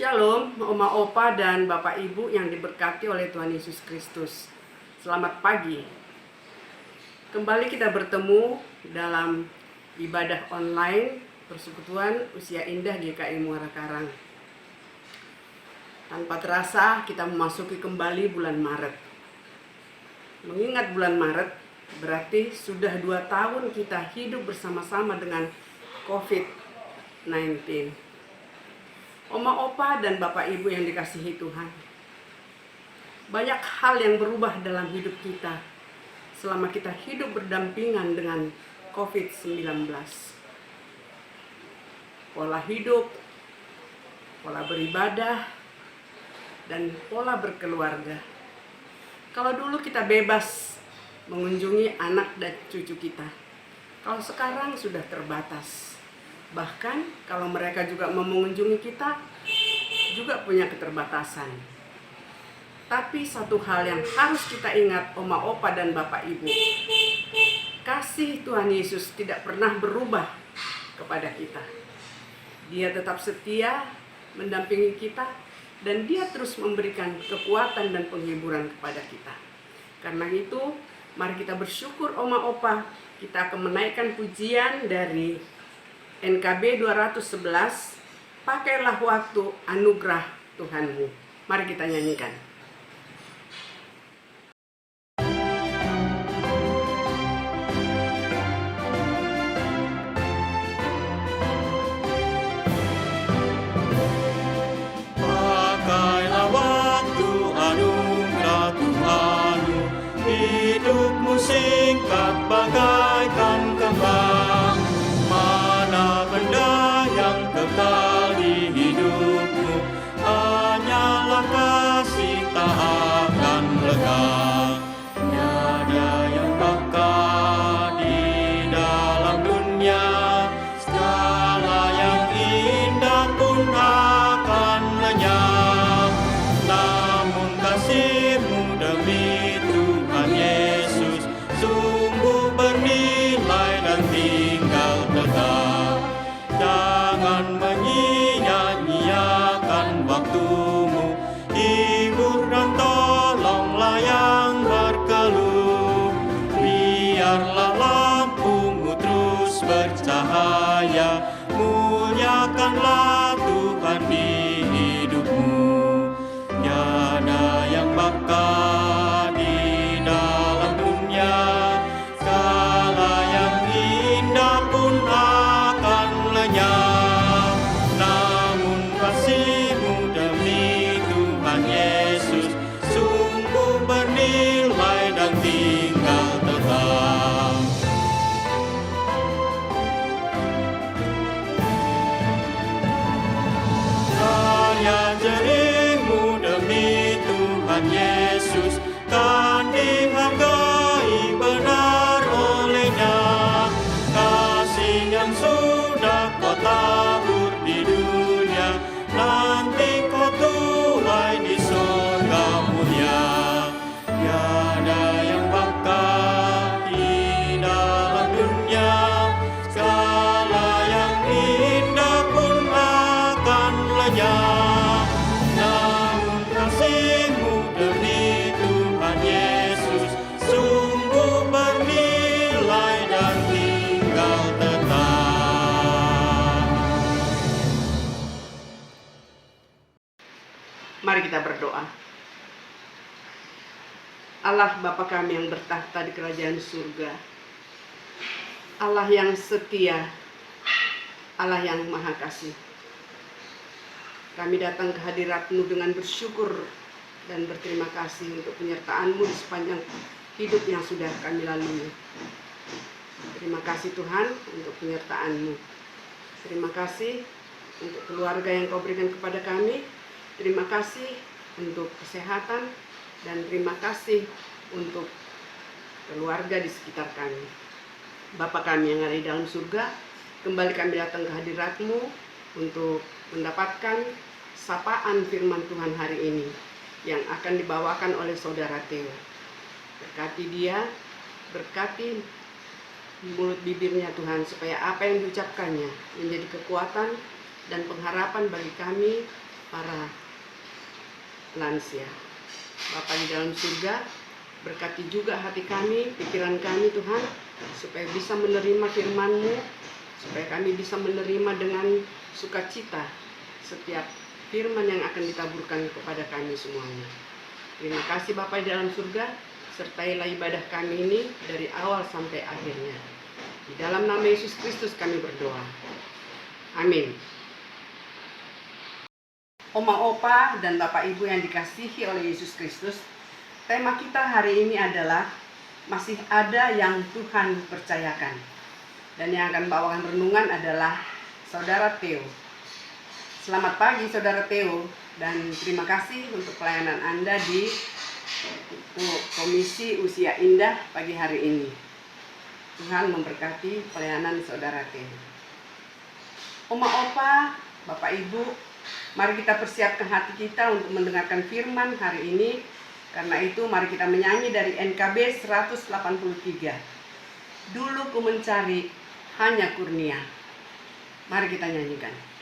Shalom, Oma Opa dan Bapak Ibu yang diberkati oleh Tuhan Yesus Kristus. Selamat pagi. Kembali kita bertemu dalam ibadah online Persekutuan Usia Indah GKI Muara Karang. Tanpa terasa kita memasuki kembali bulan Maret. Mengingat bulan Maret berarti sudah 2 tahun kita hidup bersama-sama dengan COVID-19. Oma Opa dan Bapak Ibu yang dikasihi Tuhan, banyak hal yang berubah dalam hidup kita selama kita hidup berdampingan dengan COVID-19. Pola hidup, pola beribadah, dan pola berkeluarga. Kalau dulu kita bebas mengunjungi anak dan cucu kita, kalau sekarang sudah terbatas. Bahkan kalau mereka juga mau mengunjungi kita, juga punya keterbatasan. Tapi satu hal yang harus kita ingat, Oma Opa dan Bapak Ibu, kasih Tuhan Yesus tidak pernah berubah kepada kita. Dia tetap setia mendampingi kita, dan Dia terus memberikan kekuatan dan penghiburan kepada kita. Karena itu, mari kita bersyukur Oma Opa. Kita akan menaikkan pujian dari NKB 211, pakailah waktu anugerah Tuhanmu. Mari kita nyanyikan. Pakailah waktu anugerah Tuhanmu, hidupmu singkat bagaikan kembang. Mana benda yang kekal di hidupmu, hanyalah kasih tak akan lekang. Tiada yang bakal di dalam dunia, segala yang indah pun akan lenyap. Namun kasih-Mu demi Tuhan Yesus sungguh bernilai dan tinggal tetap. Jangan menyia-nyiakan waktumu, hibur dan tolonglah yang berkeluh. Biarlah lampumu terus bercahaya, muliakanlah Tuhan di hidupmu. Tiada yang bakal di dalam dunia, segala yang indah pun akan lenyap. Namun kasih-Mu demi Tuhan Yesus sungguh bernilai dan tinggal tetap. Karya jerih-Mu demi Tuhan Yesus kan dihargai benar oleh-Nya. Kasih yang sudah Kau tabur di dunia, nanti Kau tuai di surga mulia. Tiada yang bakal di dalam dunia, segala yang indah pun akan lenyap. Namun kasih-Mu demi Tuhan Yesus sungguh bernilai dan tinggal tetap. Mari kita berdoa. Allah Bapa kami yang bertahta di kerajaan surga, Allah yang setia, Allah yang maha kasih, kami datang ke hadirat-Mu dengan bersyukur dan berterima kasih untuk penyertaan-Mu di sepanjang hidup yang sudah kami lalui. Terima kasih Tuhan untuk penyertaan-Mu. Terima kasih untuk keluarga yang Kau berikan kepada kami. Terima kasih untuk kesehatan, dan terima kasih untuk keluarga di sekitar kami. Bapa kami yang ada di dalam surga, kembali kami datang ke hadirat-Mu untuk mendapatkan sapaan firman Tuhan hari ini yang akan dibawakan oleh Saudara Theo. Berkati dia, berkati mulut bibirnya Tuhan, supaya apa yang diucapkannya menjadi kekuatan dan pengharapan bagi kami para lansia. Bapa di dalam surga, berkati juga hati kami, pikiran kami Tuhan, supaya bisa menerima firman-Mu, supaya kami bisa menerima dengan sukacita setiap firman yang akan ditaburkan kepada kami semuanya. Terima kasih Bapa di dalam surga, sertailah ibadah kami ini dari awal sampai akhirnya. Di dalam nama Yesus Kristus kami berdoa. Amin. Oma, opa, dan bapak ibu yang dikasihi oleh Yesus Kristus, tema kita hari ini adalah masih ada yang Tuhan percayakan. Dan yang akan bawakan renungan adalah Saudara Theo. Selamat pagi Saudara Theo, dan terima kasih untuk pelayanan Anda di Komisi Usia Indah pagi hari ini. Tuhan memberkati pelayanan Saudara Theo. Oma, opa, bapak ibu, mari kita persiapkan hati kita untuk mendengarkan firman hari ini. Karena itu mari kita menyanyi dari NKB 183. Dulu ku mencari hanya kurnia. Mari kita nyanyikan.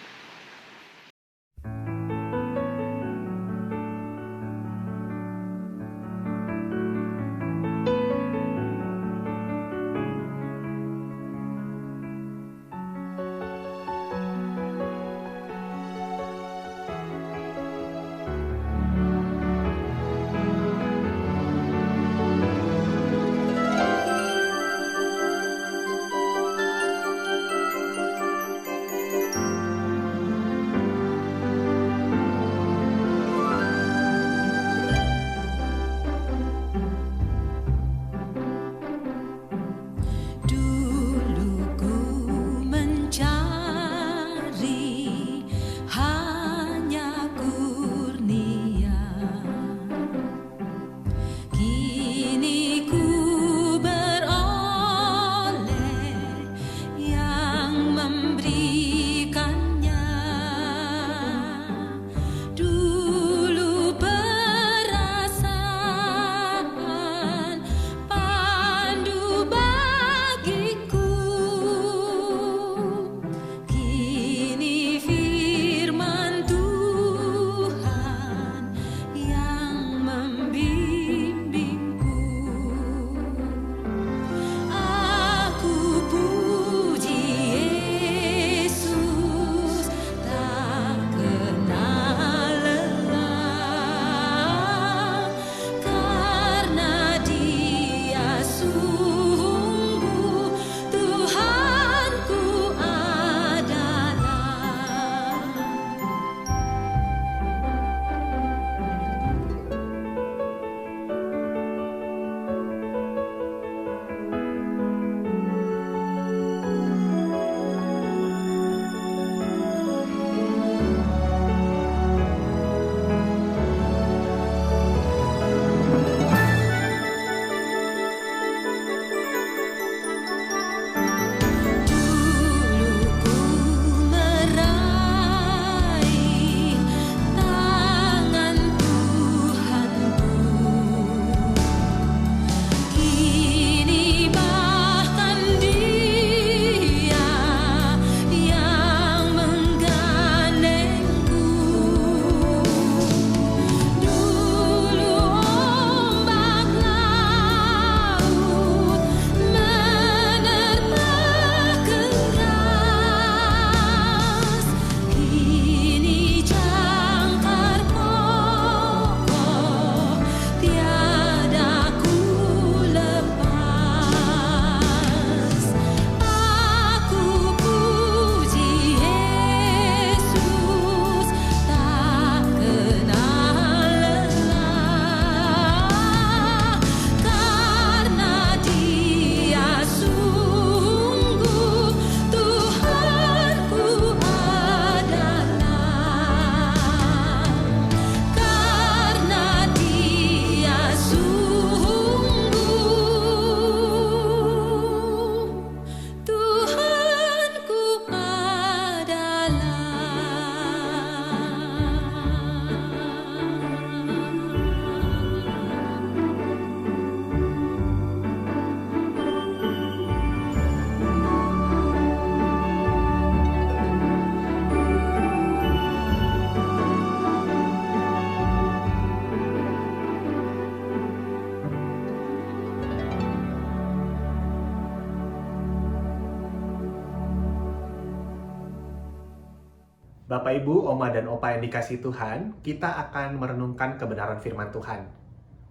Bapak, Ibu, Oma, dan Opa yang dikasihi Tuhan, kita akan merenungkan kebenaran firman Tuhan.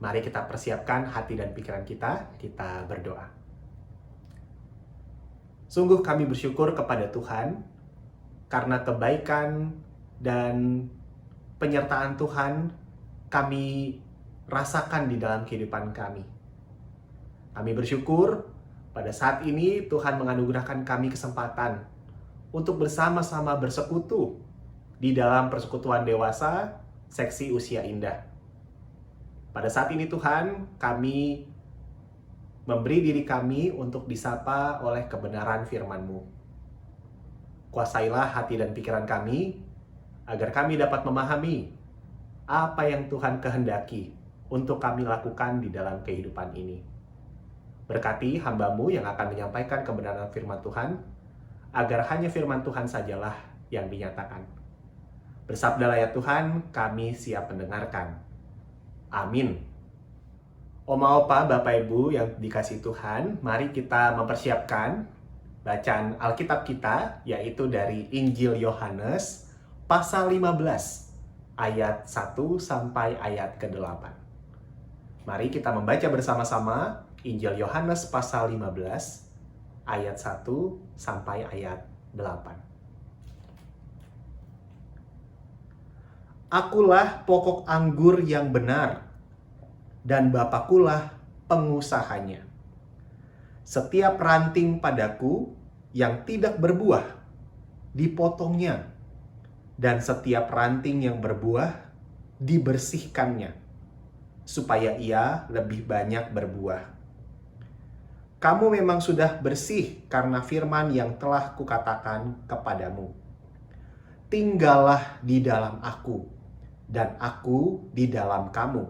Mari kita persiapkan hati dan pikiran kita berdoa. Sungguh kami bersyukur kepada Tuhan, karena kebaikan dan penyertaan Tuhan kami rasakan di dalam kehidupan kami. Kami bersyukur pada saat ini Tuhan menganugerahkan kami kesempatan untuk bersama-sama bersekutu di dalam persekutuan dewasa seksi usia indah. Pada saat ini Tuhan, kami memberi diri kami untuk disapa oleh kebenaran firman-Mu. Kuasailah hati dan pikiran kami, agar kami dapat memahami apa yang Tuhan kehendaki untuk kami lakukan di dalam kehidupan ini. Berkati hamba-Mu yang akan menyampaikan kebenaran firman Tuhan, agar hanya firman Tuhan sajalah yang dinyatakan. Bersabdalah ya Tuhan, kami siap mendengarkan. Amin. Oma, Opa, Bapak, Ibu yang dikasihi Tuhan, mari kita mempersiapkan bacaan Alkitab kita, yaitu dari Injil Yohanes pasal 15, ayat 1 sampai ayat ke-8. Mari kita membaca bersama-sama Injil Yohanes pasal 15, ayat 1 sampai ayat 8. Akulah pokok anggur yang benar, dan Bapakulah pengusahanya. Setiap ranting padaku yang tidak berbuah, dipotongnya, dan setiap ranting yang berbuah, dibersihkannya, supaya ia lebih banyak berbuah. Kamu memang sudah bersih karena firman yang telah kukatakan kepadamu. Tinggallah di dalam aku, dan aku di dalam kamu.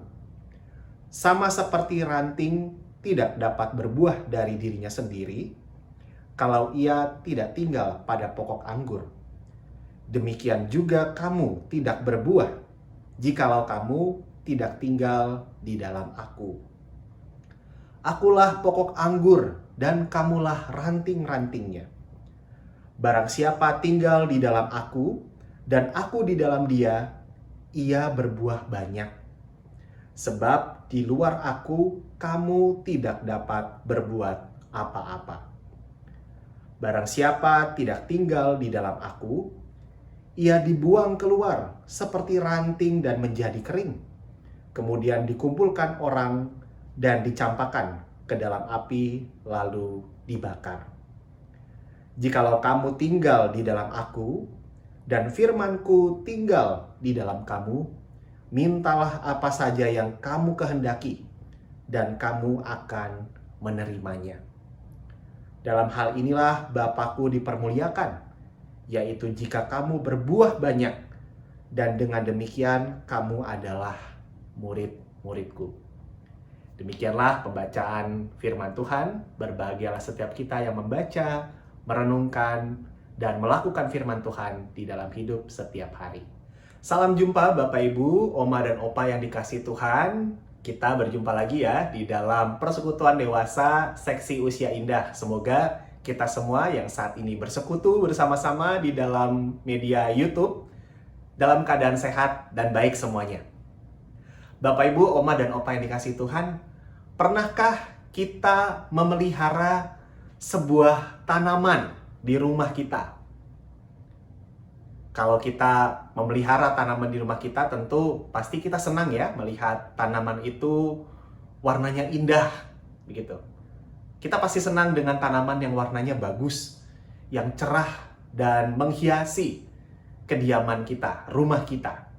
Sama seperti ranting tidak dapat berbuah dari dirinya sendiri, kalau ia tidak tinggal pada pokok anggur. Demikian juga kamu tidak berbuah, jikalau kamu tidak tinggal di dalam aku. Akulah pokok anggur, dan kamulah ranting-rantingnya. Barang siapa tinggal di dalam aku, dan aku di dalam dia, ia berbuah banyak. Sebab di luar aku, kamu tidak dapat berbuat apa-apa. Barang siapa tidak tinggal di dalam aku, ia dibuang keluar seperti ranting dan menjadi kering. Kemudian dikumpulkan orang dan dicampakkan ke dalam api, lalu dibakar. Jikalau kamu tinggal di dalam aku, dan firman-Ku tinggal di dalam kamu, mintalah apa saja yang kamu kehendaki, dan kamu akan menerimanya. Dalam hal inilah Bapa-Ku dipermuliakan, yaitu jika kamu berbuah banyak, dan dengan demikian kamu adalah murid-murid-Ku. Demikianlah pembacaan firman Tuhan. Berbahagialah setiap kita yang membaca, merenungkan, dan melakukan firman Tuhan di dalam hidup setiap hari. Salam jumpa Bapak, Ibu, Oma, dan Opa yang dikasihi Tuhan. Kita berjumpa lagi ya di dalam persekutuan dewasa seksi usia indah. Semoga kita semua yang saat ini bersekutu bersama-sama di dalam media YouTube dalam keadaan sehat dan baik semuanya. Bapak, Ibu, Oma, dan Opa yang dikasihi Tuhan, pernahkah kita memelihara sebuah tanaman di rumah kita? Kalau kita memelihara tanaman di rumah kita, tentu pasti kita senang ya melihat tanaman itu warnanya indah, begitu. Kita pasti senang dengan tanaman yang warnanya bagus, yang cerah dan menghiasi kediaman kita, rumah kita.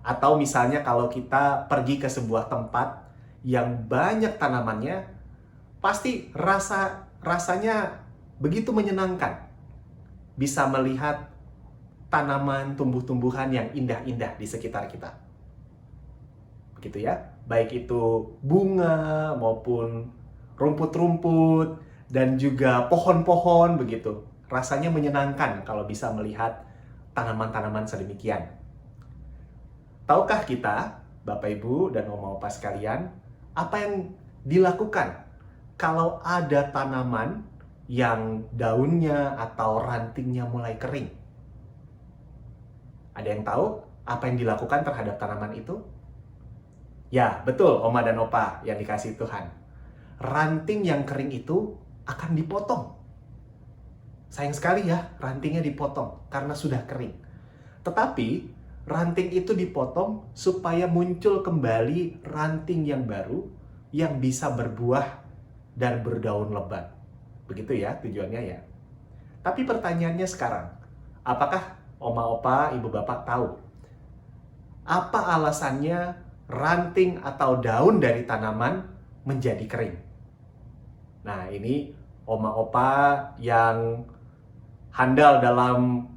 Atau misalnya kalau kita pergi ke sebuah tempat yang banyak tanamannya, pasti rasanya begitu menyenangkan bisa melihat tanaman tumbuh-tumbuhan yang indah-indah di sekitar kita. Begitu ya, baik itu bunga maupun rumput-rumput dan juga pohon-pohon begitu. Rasanya menyenangkan kalau bisa melihat tanaman-tanaman sedemikian. Tahukah kita, Bapak, Ibu, dan Oma Opa sekalian, apa yang dilakukan kalau ada tanaman yang daunnya atau rantingnya mulai kering? Ada yang tahu apa yang dilakukan terhadap tanaman itu? Ya, betul, Oma dan Opa yang dikasih Tuhan. Ranting yang kering itu akan dipotong. Sayang sekali ya, rantingnya dipotong karena sudah kering. Tetapi, ranting itu dipotong supaya muncul kembali ranting yang baru yang bisa berbuah dan berdaun lebat. Begitu ya tujuannya ya. Tapi pertanyaannya sekarang, apakah Oma Opa, Ibu Bapak tahu apa alasannya ranting atau daun dari tanaman menjadi kering? Nah, ini Oma Opa yang handal dalam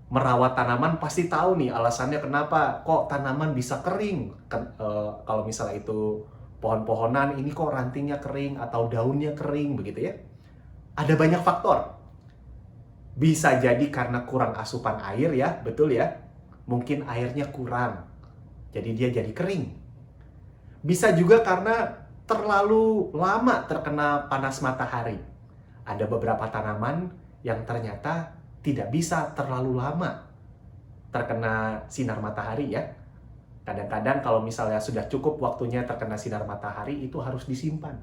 merawat tanaman pasti tahu nih alasannya kenapa kok tanaman bisa kering. Kalau misalnya itu pohon-pohonan, ini kok rantingnya kering atau daunnya kering begitu ya. Ada banyak faktor. Bisa jadi karena kurang asupan air ya, betul ya. Mungkin airnya kurang, jadi dia jadi kering. Bisa juga karena terlalu lama terkena panas matahari. Ada beberapa tanaman yang ternyata tidak bisa terlalu lama terkena sinar matahari ya. Kadang-kadang kalau misalnya sudah cukup waktunya terkena sinar matahari, itu harus disimpan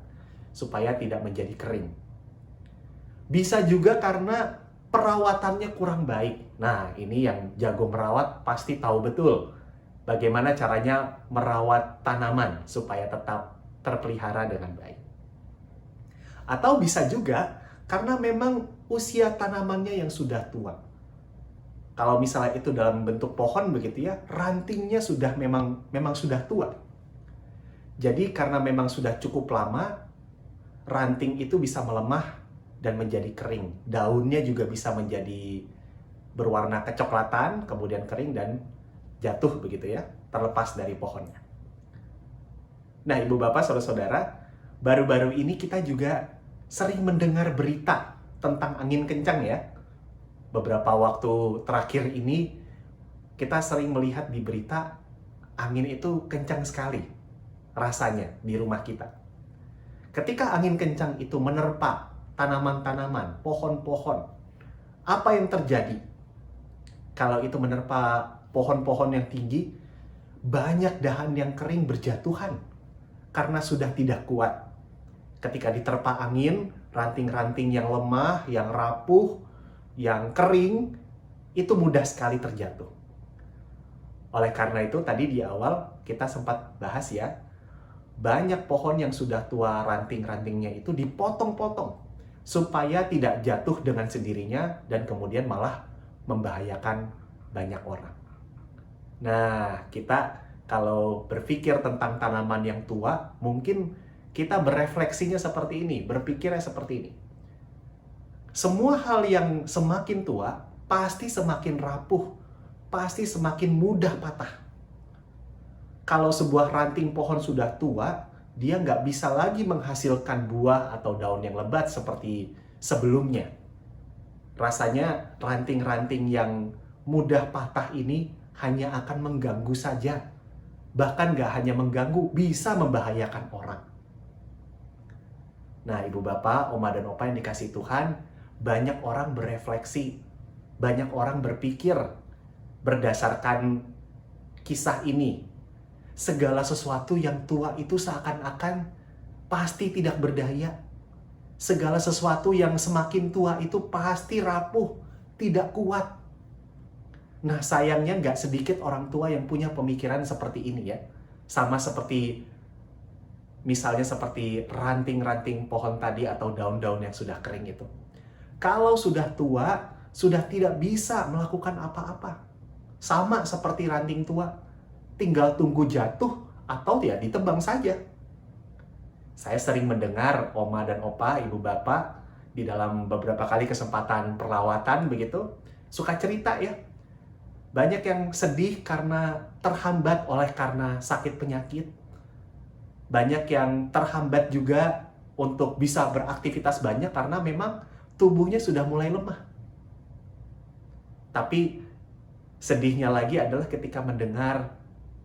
supaya tidak menjadi kering. Bisa juga karena perawatannya kurang baik. Nah, ini yang jago merawat pasti tahu betul bagaimana caranya merawat tanaman supaya tetap terpelihara dengan baik. Atau bisa juga karena memang usia tanamannya yang sudah tua. Kalau misalnya itu dalam bentuk pohon begitu ya, rantingnya sudah memang sudah tua. Jadi karena memang sudah cukup lama, ranting itu bisa melemah dan menjadi kering. Daunnya juga bisa menjadi berwarna kecoklatan, kemudian kering dan jatuh begitu ya, terlepas dari pohonnya. Nah, Ibu Bapak, Saudara-saudara, baru-baru ini kita juga sering mendengar berita tentang angin kencang ya. Beberapa waktu terakhir ini kita sering melihat di berita angin itu kencang sekali rasanya di rumah kita. Ketika angin kencang itu menerpa tanaman-tanaman, pohon-pohon, apa yang terjadi? Kalau itu menerpa pohon-pohon yang tinggi, banyak dahan yang kering berjatuhan karena sudah tidak kuat. Ketika diterpa angin, ranting-ranting yang lemah, yang rapuh, yang kering, itu mudah sekali terjatuh. Oleh karena itu, tadi di awal kita sempat bahas ya, banyak pohon yang sudah tua ranting-rantingnya itu dipotong-potong supaya tidak jatuh dengan sendirinya dan kemudian malah membahayakan banyak orang. Nah, kita kalau berpikir tentang tanaman yang tua, mungkin kita berefleksinya seperti ini, berpikirnya seperti ini. Semua hal yang semakin tua, pasti semakin rapuh, pasti semakin mudah patah. Kalau sebuah ranting pohon sudah tua, dia nggak bisa lagi menghasilkan buah atau daun yang lebat seperti sebelumnya. Rasanya ranting-ranting yang mudah patah ini hanya akan mengganggu saja. Bahkan nggak hanya mengganggu, bisa membahayakan orang. Nah, Ibu Bapak, Oma dan Opa yang dikasih Tuhan, banyak orang berefleksi, banyak orang berpikir berdasarkan kisah ini. Segala sesuatu yang tua itu seakan-akan pasti tidak berdaya. Segala sesuatu yang semakin tua itu pasti rapuh, tidak kuat. Nah, sayangnya nggak sedikit orang tua yang punya pemikiran seperti ini ya. Sama seperti, misalnya seperti ranting-ranting pohon tadi atau daun-daun yang sudah kering itu. Kalau sudah tua, sudah tidak bisa melakukan apa-apa. Sama seperti ranting tua, tinggal tunggu jatuh atau ya ditebang saja. Saya sering mendengar Oma dan Opa, Ibu Bapak, di dalam beberapa kali kesempatan perawatan begitu, suka cerita ya. Banyak yang sedih karena terhambat karena sakit penyakit. Banyak yang terhambat juga untuk bisa beraktivitas banyak karena memang tubuhnya sudah mulai lemah. Tapi sedihnya lagi adalah ketika mendengar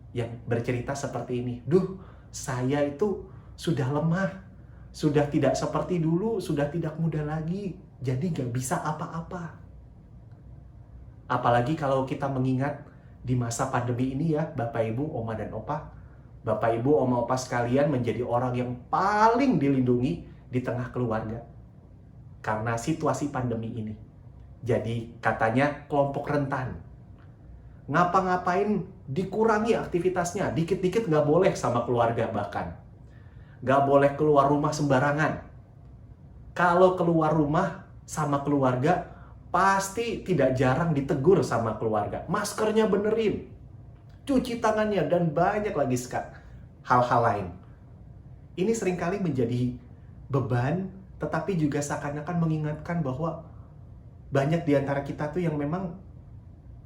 yang bercerita seperti ini. Duh, saya itu sudah lemah, sudah tidak seperti dulu, sudah tidak muda lagi, jadi gak bisa apa-apa. Apalagi kalau kita mengingat di masa pandemi ini ya, Bapak Ibu, Oma dan Opa. Bapak Ibu, Oma Opa sekalian menjadi orang yang paling dilindungi di tengah keluarga karena situasi pandemi ini. Jadi katanya kelompok rentan. Ngapa-ngapain dikurangi aktivitasnya, dikit-dikit nggak boleh sama keluarga bahkan. Nggak boleh keluar rumah sembarangan. Kalau keluar rumah sama keluarga, pasti tidak jarang ditegur sama keluarga. Maskernya benerin, cuci tangannya, dan banyak lagi hal-hal lain. Ini seringkali menjadi beban, tetapi juga seakan-akan mengingatkan bahwa banyak di antara kita tuh yang memang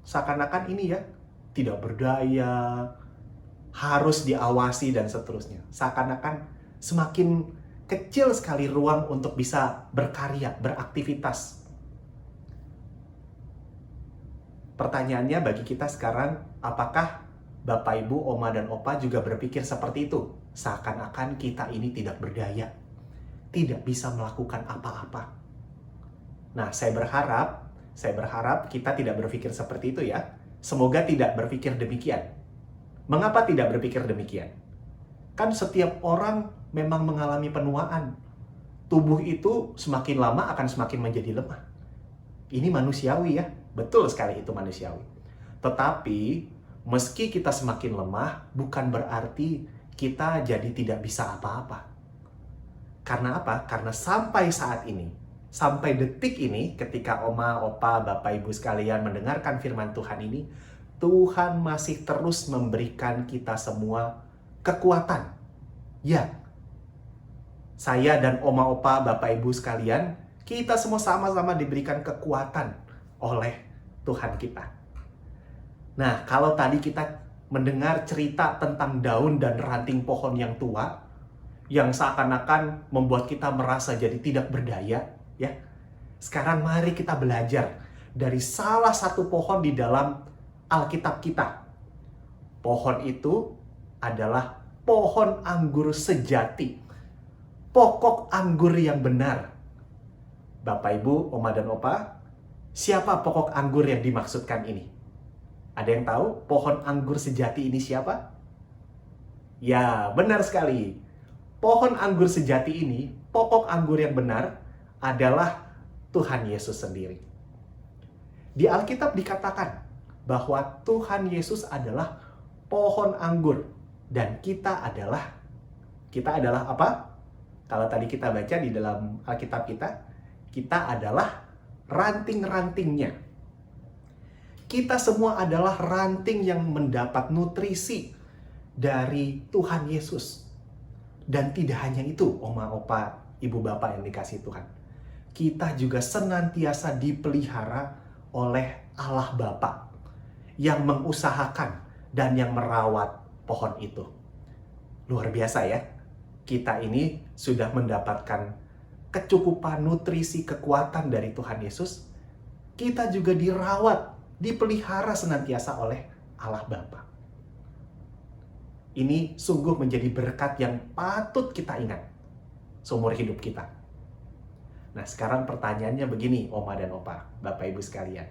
seakan-akan ini ya, tidak berdaya, harus diawasi dan seterusnya. Seakan-akan semakin kecil sekali ruang untuk bisa berkarya, beraktivitas. Pertanyaannya bagi kita sekarang, apakah Bapak, Ibu, Oma, dan Opa juga berpikir seperti itu? Seakan-akan kita ini tidak berdaya, tidak bisa melakukan apa-apa. Nah, saya berharap kita tidak berpikir seperti itu ya. Semoga tidak berpikir demikian. Mengapa tidak berpikir demikian? Kan setiap orang memang mengalami penuaan. Tubuh itu semakin lama akan semakin menjadi lemah. Ini manusiawi ya, betul sekali itu manusiawi. Tetapi meski kita semakin lemah, bukan berarti kita jadi tidak bisa apa-apa. Karena apa? Karena sampai saat ini, sampai detik ini, ketika Oma, Opa, Bapak, Ibu sekalian mendengarkan firman Tuhan ini, Tuhan masih terus memberikan kita semua kekuatan. Ya, saya dan Oma, Opa, Bapak, Ibu sekalian, kita semua sama-sama diberikan kekuatan oleh Tuhan kita. Nah, kalau tadi kita mendengar cerita tentang daun dan ranting pohon yang tua, yang seakan-akan membuat kita merasa jadi tidak berdaya, ya. Sekarang mari kita belajar dari salah satu pohon di dalam Alkitab kita. Pohon itu adalah pohon anggur sejati. Pokok anggur yang benar. Bapak, Ibu, Oma, dan Opa, siapa pokok anggur yang dimaksudkan ini? Ada yang tahu pohon anggur sejati ini siapa? Ya, benar sekali. Pohon anggur sejati ini, pokok anggur yang benar adalah Tuhan Yesus sendiri. Di Alkitab dikatakan bahwa Tuhan Yesus adalah pohon anggur dan kita adalah apa? Kalau tadi kita baca di dalam Alkitab kita adalah ranting-rantingnya. Kita semua adalah ranting yang mendapat nutrisi dari Tuhan Yesus. Dan tidak hanya itu, Oma, Opa, Ibu, Bapak yang dikasihi Tuhan. Kita juga senantiasa dipelihara oleh Allah Bapa yang mengusahakan dan yang merawat pohon itu. Luar biasa ya. Kita ini sudah mendapatkan kecukupan nutrisi kekuatan dari Tuhan Yesus. Kita juga dirawat, dipelihara senantiasa oleh Allah Bapa. Ini sungguh menjadi berkat yang patut kita ingat seumur hidup kita. Nah, sekarang pertanyaannya begini, Oma dan Opa, Bapak Ibu sekalian.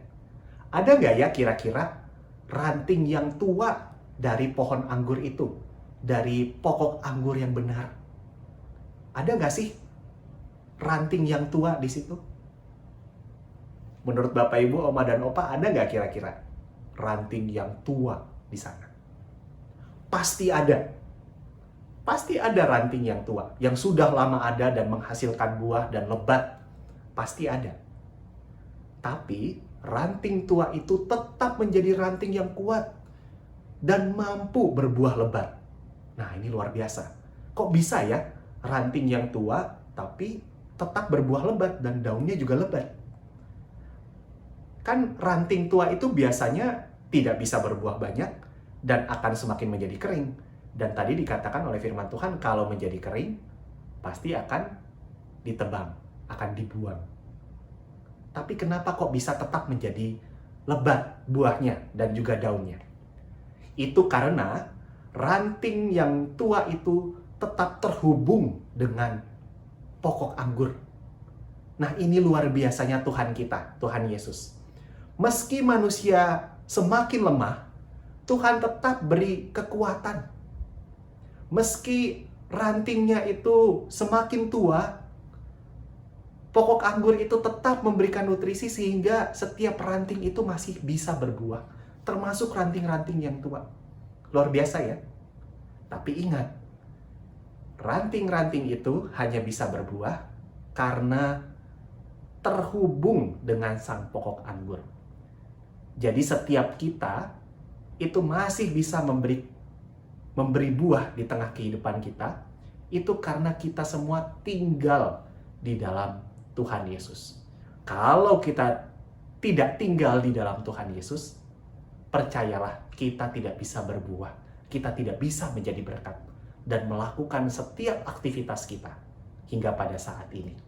Ada nggak ya kira-kira ranting yang tua dari pohon anggur itu? Dari pokok anggur yang benar? Ada nggak sih ranting yang tua di situ? Menurut Bapak, Ibu, Oma, dan Opa, ada nggak kira-kira ranting yang tua di sana? Pasti ada. Pasti ada ranting yang tua, yang sudah lama ada dan menghasilkan buah dan lebat. Pasti ada. Tapi ranting tua itu tetap menjadi ranting yang kuat dan mampu berbuah lebat. Nah, ini luar biasa. Kok bisa ya ranting yang tua tapi tetap berbuah lebat dan daunnya juga lebat? Kan ranting tua itu biasanya tidak bisa berbuah banyak dan akan semakin menjadi kering. Dan tadi dikatakan oleh firman Tuhan, kalau menjadi kering, pasti akan ditebang, akan dibuang. Tapi kenapa kok bisa tetap menjadi lebat buahnya dan juga daunnya? Itu karena ranting yang tua itu tetap terhubung dengan pokok anggur. Nah, ini luar biasanya Tuhan kita, Tuhan Yesus. Meski manusia semakin lemah, Tuhan tetap beri kekuatan. Meski rantingnya itu semakin tua, pokok anggur itu tetap memberikan nutrisi sehingga setiap ranting itu masih bisa berbuah. Termasuk ranting-ranting yang tua. Luar biasa ya. Tapi ingat, ranting-ranting itu hanya bisa berbuah karena terhubung dengan sang pokok anggur. Jadi setiap kita itu masih bisa memberi buah di tengah kehidupan kita, itu karena kita semua tinggal di dalam Tuhan Yesus. Kalau kita tidak tinggal di dalam Tuhan Yesus, percayalah kita tidak bisa berbuah, kita tidak bisa menjadi berkat dan melakukan setiap aktivitas kita hingga pada saat ini.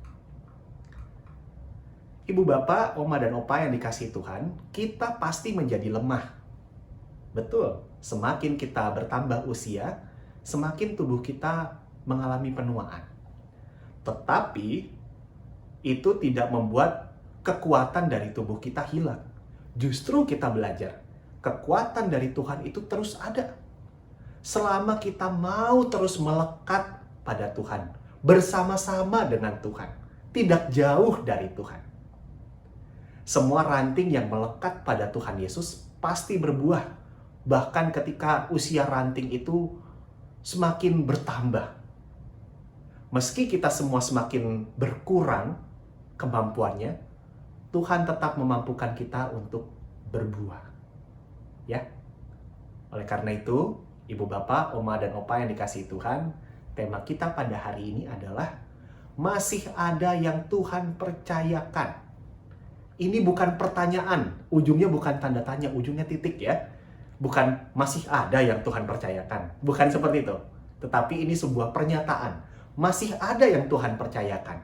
Ibu bapak, oma dan opa yang dikasihi Tuhan, kita pasti menjadi lemah. Betul, semakin kita bertambah usia, semakin tubuh kita mengalami penuaan. Tetapi, itu tidak membuat kekuatan dari tubuh kita hilang. Justru kita belajar, kekuatan dari Tuhan itu terus ada. Selama kita mau terus melekat pada Tuhan, bersama-sama dengan Tuhan, tidak jauh dari Tuhan. Semua ranting yang melekat pada Tuhan Yesus pasti berbuah. Bahkan ketika usia ranting itu semakin bertambah. Meski kita semua semakin berkurang kemampuannya, Tuhan tetap memampukan kita untuk berbuah. Ya. Oleh karena itu, ibu bapak, oma dan opa yang dikasihi Tuhan, tema kita pada hari ini adalah masih ada yang Tuhan percayakan. Ini bukan pertanyaan, ujungnya bukan tanda tanya, ujungnya titik ya. Bukan masih ada yang Tuhan percayakan, bukan seperti itu. Tetapi ini sebuah pernyataan, masih ada yang Tuhan percayakan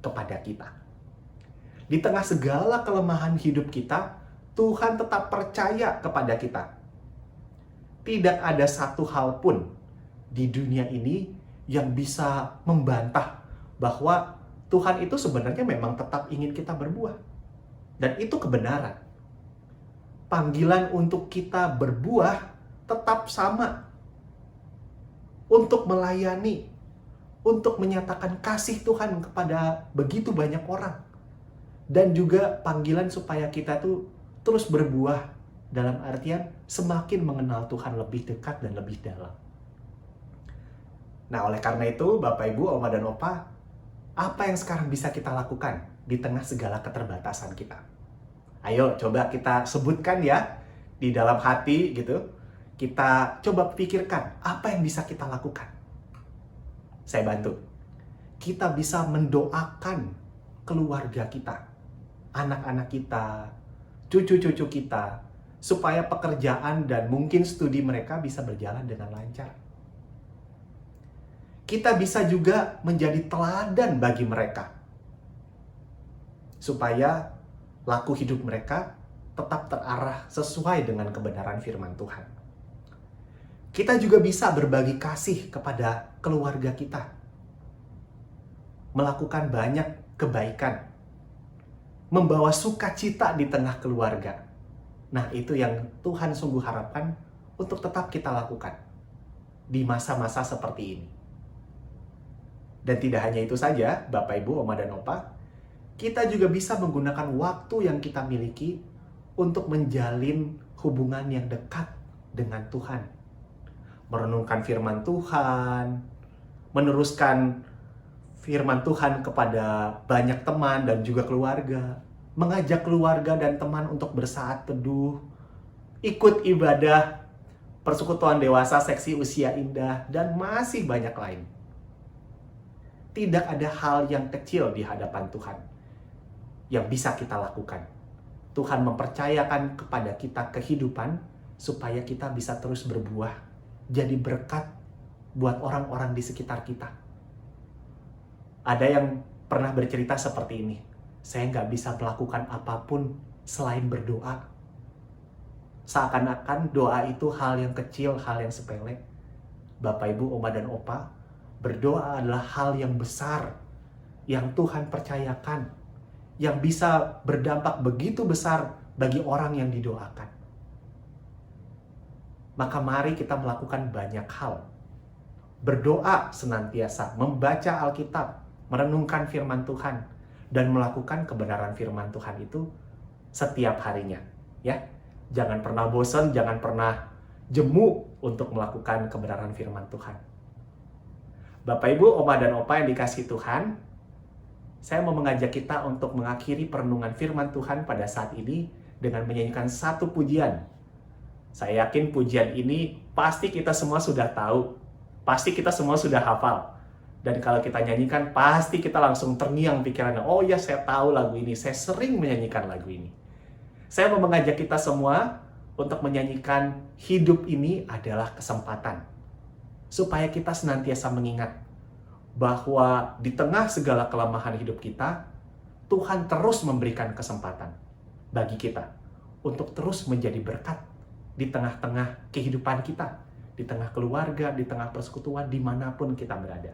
kepada kita. Di tengah segala kelemahan hidup kita, Tuhan tetap percaya kepada kita. Tidak ada satu hal pun di dunia ini yang bisa membantah bahwa Tuhan itu sebenarnya memang tetap ingin kita berbuah. Dan itu kebenaran. Panggilan untuk kita berbuah tetap sama. Untuk melayani, untuk menyatakan kasih Tuhan kepada begitu banyak orang. Dan juga panggilan supaya kita tuh terus berbuah dalam artian semakin mengenal Tuhan lebih dekat dan lebih dalam. Nah, oleh karena itu, Bapak, Ibu, Oma, dan Opa, apa yang sekarang bisa kita lakukan di tengah segala keterbatasan kita? Ayo coba kita sebutkan ya di dalam hati gitu. Kita coba pikirkan apa yang bisa kita lakukan. Saya bantu. Kita bisa mendoakan keluarga kita, anak-anak kita, cucu-cucu kita, supaya pekerjaan dan mungkin studi mereka bisa berjalan dengan lancar. Kita bisa juga menjadi teladan bagi mereka, supaya laku hidup mereka tetap terarah sesuai dengan kebenaran firman Tuhan. Kita juga bisa berbagi kasih kepada keluarga kita. Melakukan banyak kebaikan. Membawa sukacita di tengah keluarga. Nah, itu yang Tuhan sungguh harapkan untuk tetap kita lakukan di masa-masa seperti ini. Dan tidak hanya itu saja, Bapak, Ibu, Oma, dan Opa, kita juga bisa menggunakan waktu yang kita miliki untuk menjalin hubungan yang dekat dengan Tuhan. Merenungkan firman Tuhan, meneruskan firman Tuhan kepada banyak teman dan juga keluarga, mengajak keluarga dan teman untuk bersaat teduh, ikut ibadah, persekutuan dewasa, seksi usia indah, dan masih banyak lain. Tidak ada hal yang kecil di hadapan Tuhan yang bisa kita lakukan. Tuhan mempercayakan kepada kita kehidupan supaya kita bisa terus berbuah, jadi berkat buat orang-orang di sekitar kita. Ada yang pernah bercerita seperti ini, saya nggak bisa melakukan apapun selain berdoa. Seakan-akan doa itu hal yang kecil, hal yang sepele. Bapak, Ibu, Oma, dan Opa, berdoa adalah hal yang besar yang Tuhan percayakan, yang bisa berdampak begitu besar bagi orang yang didoakan. maka mari kita melakukan banyak hal. Berdoa senantiasa, membaca Alkitab, merenungkan firman Tuhan, dan melakukan kebenaran firman Tuhan itu setiap harinya. Ya, jangan pernah bosan, jangan pernah jemu untuk melakukan kebenaran firman Tuhan. Bapak, Ibu, Oma dan Opa yang dikasihi Tuhan, saya mau mengajak kita untuk mengakhiri perenungan firman Tuhan pada saat ini dengan menyanyikan satu pujian. Saya yakin pujian ini pasti kita semua sudah tahu, pasti kita semua sudah hafal. Dan kalau kita nyanyikan, pasti kita langsung terngiang pikirannya, oh ya saya tahu lagu ini, saya sering menyanyikan lagu ini. Saya mau mengajak kita semua untuk menyanyikan hidup ini adalah kesempatan. Supaya kita senantiasa mengingat bahwa di tengah segala kelemahan hidup kita, Tuhan terus memberikan kesempatan bagi kita untuk terus menjadi berkat di tengah-tengah kehidupan kita, di tengah keluarga, di tengah persekutuan, dimanapun kita berada.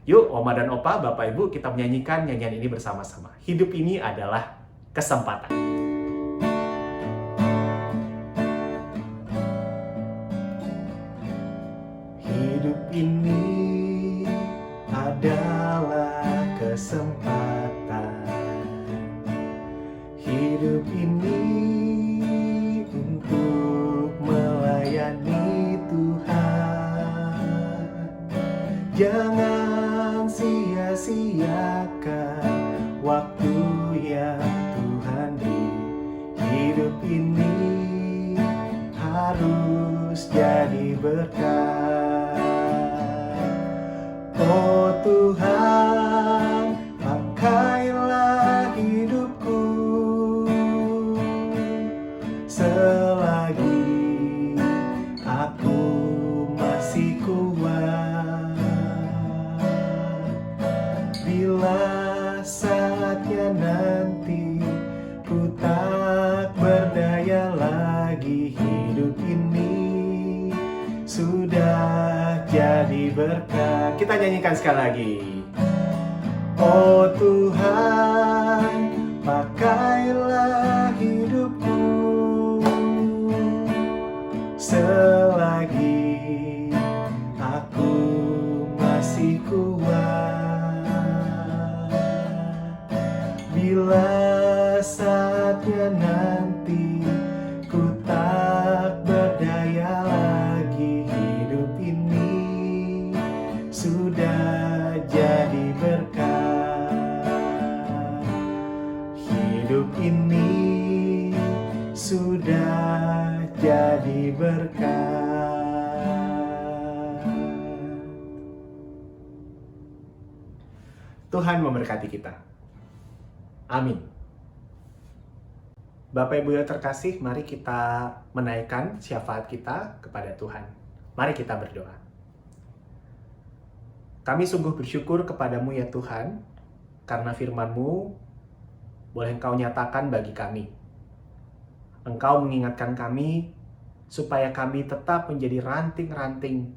Yuk, Oma dan Opa, Bapak Ibu, kita menyanyikan nyanyian ini bersama-sama. Hidup ini adalah kesempatan. Hidup ini adalah kesempatan. Hidup ini untuk melayani Tuhan. Jangan sia-siakan waktu yang Tuhan beri. Hidup ini harus jadi berkat. Oh Tuhan, pakailah hidupku selagi aku masih kuat. Bila saatnya nanti ku tak berdaya lagi, hidup ini sudah jadi berkat. Kita nyanyikan sekali lagi. Oh Tuhan, pakailah hidupku selagi aku masih kuat. Bila saatnya nanti ku tak berdaya lagi, hidup ini sudah jadi berkat. Hidup ini sudah jadi berkat. Tuhan memberkati kita. Amin. Bapak Ibu yang terkasih, mari kita menaikkan syafaat kita kepada Tuhan. Mari kita berdoa. Kami sungguh bersyukur kepadamu ya Tuhan, karena firman-Mu boleh Engkau nyatakan bagi kami. Engkau mengingatkan kami supaya kami tetap menjadi ranting-ranting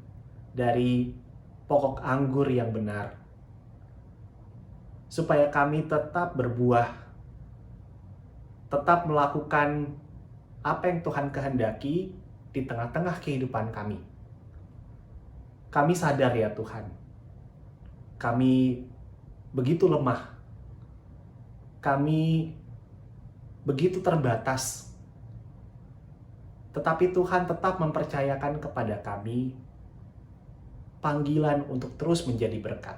dari pokok anggur yang benar. Supaya kami tetap berbuah, tetap melakukan apa yang Tuhan kehendaki di tengah-tengah kehidupan kami. Kami sadar ya Tuhan, kami begitu lemah, kami begitu terbatas. Tetapi Tuhan tetap mempercayakan kepada kami panggilan untuk terus menjadi berkat.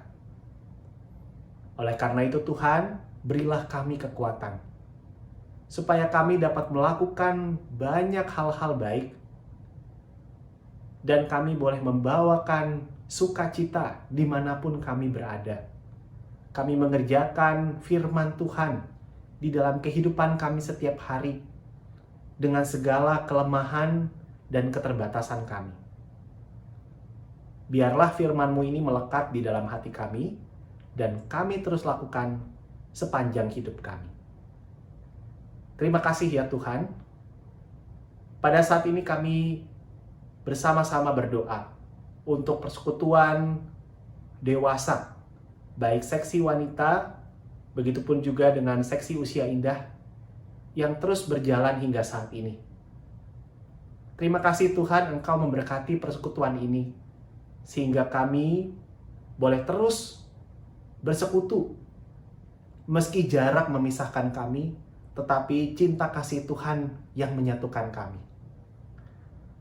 Oleh karena itu Tuhan, berilah kami kekuatan, supaya kami dapat melakukan banyak hal-hal baik, dan kami boleh membawakan sukacita dimanapun kami berada. Kami mengerjakan firman Tuhan di dalam kehidupan kami setiap hari, dengan segala kelemahan dan keterbatasan kami. Biarlah firman-Mu ini melekat di dalam hati kami, dan kami terus lakukan sepanjang hidup kami. Terima kasih ya Tuhan. Pada saat ini kami bersama-sama berdoa untuk persekutuan dewasa, baik seksi wanita, begitupun juga dengan seksi usia indah yang terus berjalan hingga saat ini. Terima kasih Tuhan, Engkau memberkati persekutuan ini, sehingga kami boleh terus bersekutu. Meski jarak memisahkan kami, tetapi cinta kasih Tuhan yang menyatukan kami.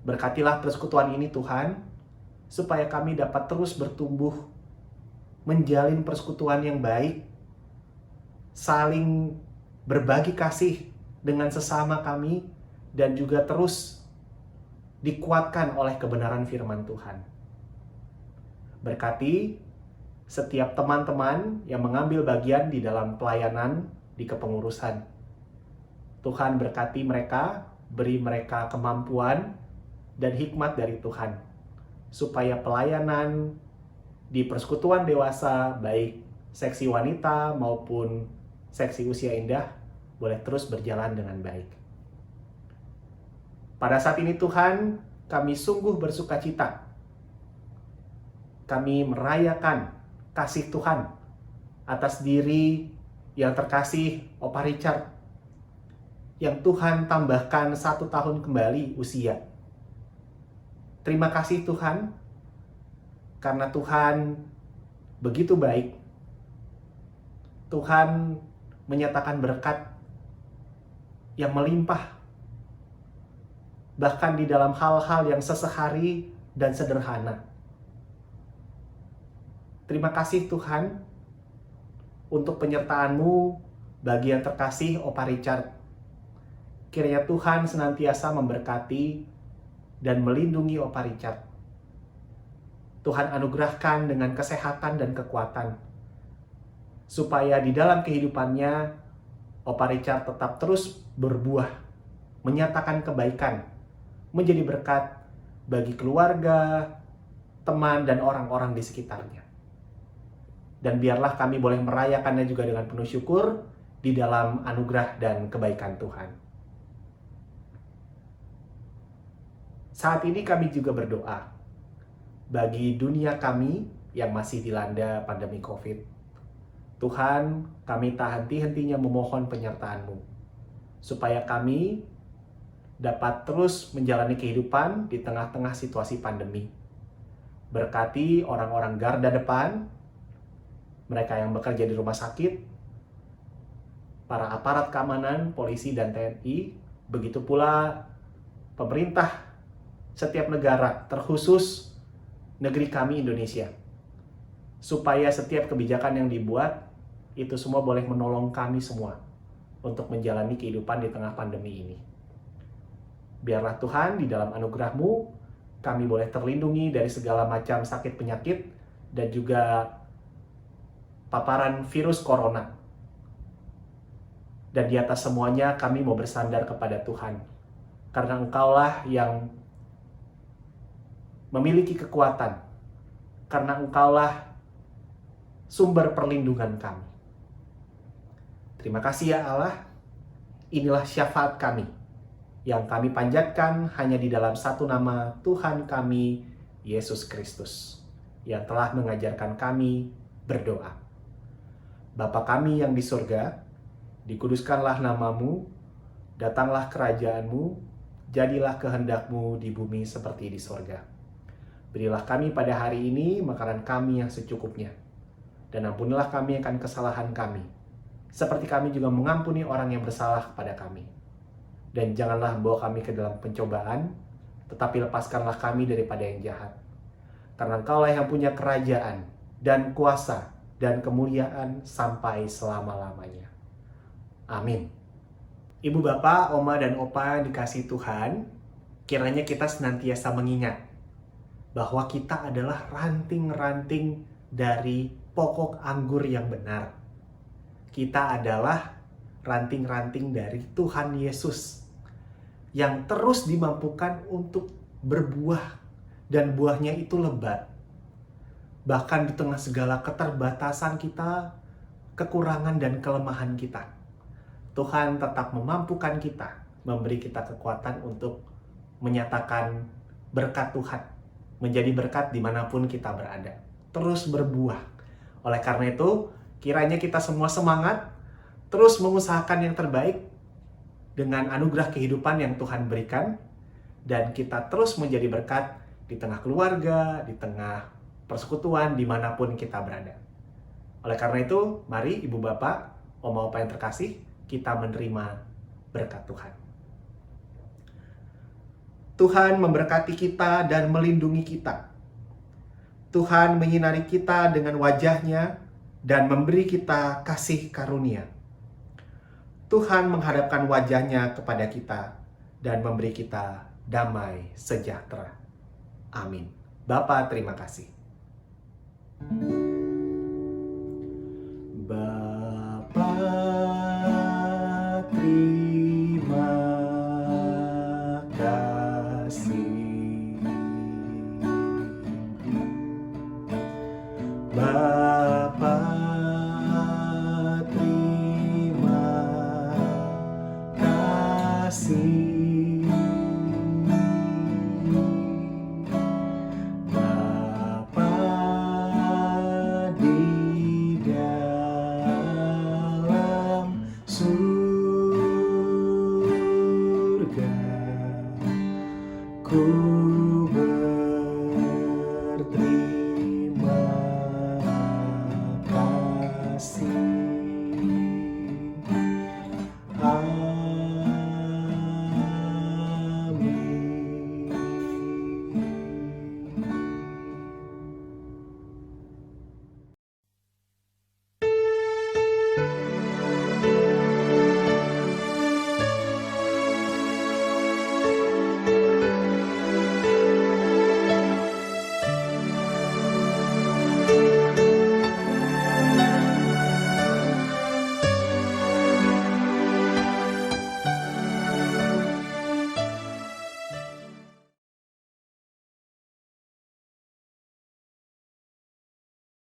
Berkatilah persekutuan ini Tuhan, supaya kami dapat terus bertumbuh, menjalin persekutuan yang baik, saling berbagi kasih dengan sesama kami, dan juga terus dikuatkan oleh kebenaran firman Tuhan. Berkati setiap teman-teman yang mengambil bagian di dalam pelayanan di kepengurusan. Tuhan berkati mereka, beri mereka kemampuan dan hikmat dari Tuhan, supaya pelayanan di persekutuan dewasa, baik seksi wanita maupun seksi usia indah, boleh terus berjalan dengan baik. Pada saat ini Tuhan, kami sungguh bersuka cita. Kami merayakan kasih Tuhan atas diri yang terkasih Opa Richard, yang Tuhan tambahkan 1 tahun kembali usia. Terima kasih Tuhan, karena Tuhan begitu baik. Tuhan menyatakan berkat yang melimpah, bahkan di dalam hal-hal yang sesehari dan sederhana. Terima kasih Tuhan untuk penyertaan-Mu bagi yang terkasih Opa Richard. Kiranya Tuhan senantiasa memberkati dan melindungi Opa Richard. Tuhan anugerahkan dengan kesehatan dan kekuatan, supaya di dalam kehidupannya Opa Richard tetap terus berbuah, menyatakan kebaikan, menjadi berkat bagi keluarga, teman, dan orang-orang di sekitarnya. Dan biarlah kami boleh merayakannya juga dengan penuh syukur di dalam anugerah dan kebaikan Tuhan. Saat ini kami juga berdoa bagi dunia kami yang masih dilanda pandemi COVID. Tuhan, kami tak henti-hentinya memohon penyertaan-Mu, supaya kami dapat terus menjalani kehidupan di tengah-tengah situasi pandemi. Berkati orang-orang garda depan, mereka yang bekerja di rumah sakit, para aparat keamanan, polisi dan TNI, begitu pula pemerintah setiap negara, terkhusus negeri kami Indonesia, supaya setiap kebijakan yang dibuat itu semua boleh menolong kami semua untuk menjalani kehidupan di tengah pandemi ini. Biarlah Tuhan di dalam anugerah-Mu kami boleh terlindungi dari segala macam sakit penyakit dan juga paparan virus corona. Dan di atas semuanya kami mau bersandar kepada Tuhan, karena Engkaulah yang memiliki kekuatan, karena Engkaulah sumber perlindungan kami. Terima kasih ya Allah, inilah syafaat kami, yang kami panjatkan hanya di dalam satu nama Tuhan kami, Yesus Kristus, yang telah mengajarkan kami berdoa. Bapa kami yang di surga, dikuduskanlah nama-Mu, datanglah kerajaan-Mu, jadilah kehendak-Mu di bumi seperti di surga. Berilah kami pada hari ini makanan kami yang secukupnya, dan ampunilah kami akan kesalahan kami, seperti kami juga mengampuni orang yang bersalah kepada kami. Dan janganlah membawa kami ke dalam pencobaan, tetapi lepaskanlah kami daripada yang jahat. Karena Engkaulah yang punya kerajaan dan kuasa dan kemuliaan sampai selama-lamanya. Amin. Ibu, bapak, oma, dan opa yang dikasihi Tuhan, kiranya kita senantiasa mengingat bahwa kita adalah ranting-ranting dari pokok anggur yang benar. Kita adalah ranting-ranting dari Tuhan Yesus yang terus dimampukan untuk berbuah, dan buahnya itu lebat. Bahkan di tengah segala keterbatasan kita, kekurangan dan kelemahan kita, Tuhan tetap memampukan kita, memberi kita kekuatan untuk menyatakan berkat Tuhan, menjadi berkat dimanapun kita berada, terus berbuah. Oleh karena itu, kiranya kita semua semangat, terus mengusahakan yang terbaik dengan anugerah kehidupan yang Tuhan berikan, dan kita terus menjadi berkat di tengah keluarga, di tengah persekutuan, dimanapun kita berada. Oleh karena itu, mari Ibu Bapak, Oma Opa yang terkasih, kita menerima berkat Tuhan. Tuhan memberkati kita dan melindungi kita. Tuhan menyinari kita dengan wajah-Nya dan memberi kita kasih karunia. Tuhan menghadapkan wajah-Nya kepada kita dan memberi kita damai sejahtera. Amin. Bapa, terima kasih. Bapa, terima kasih. Bapa, terima kasih. Bapa di dalam surga.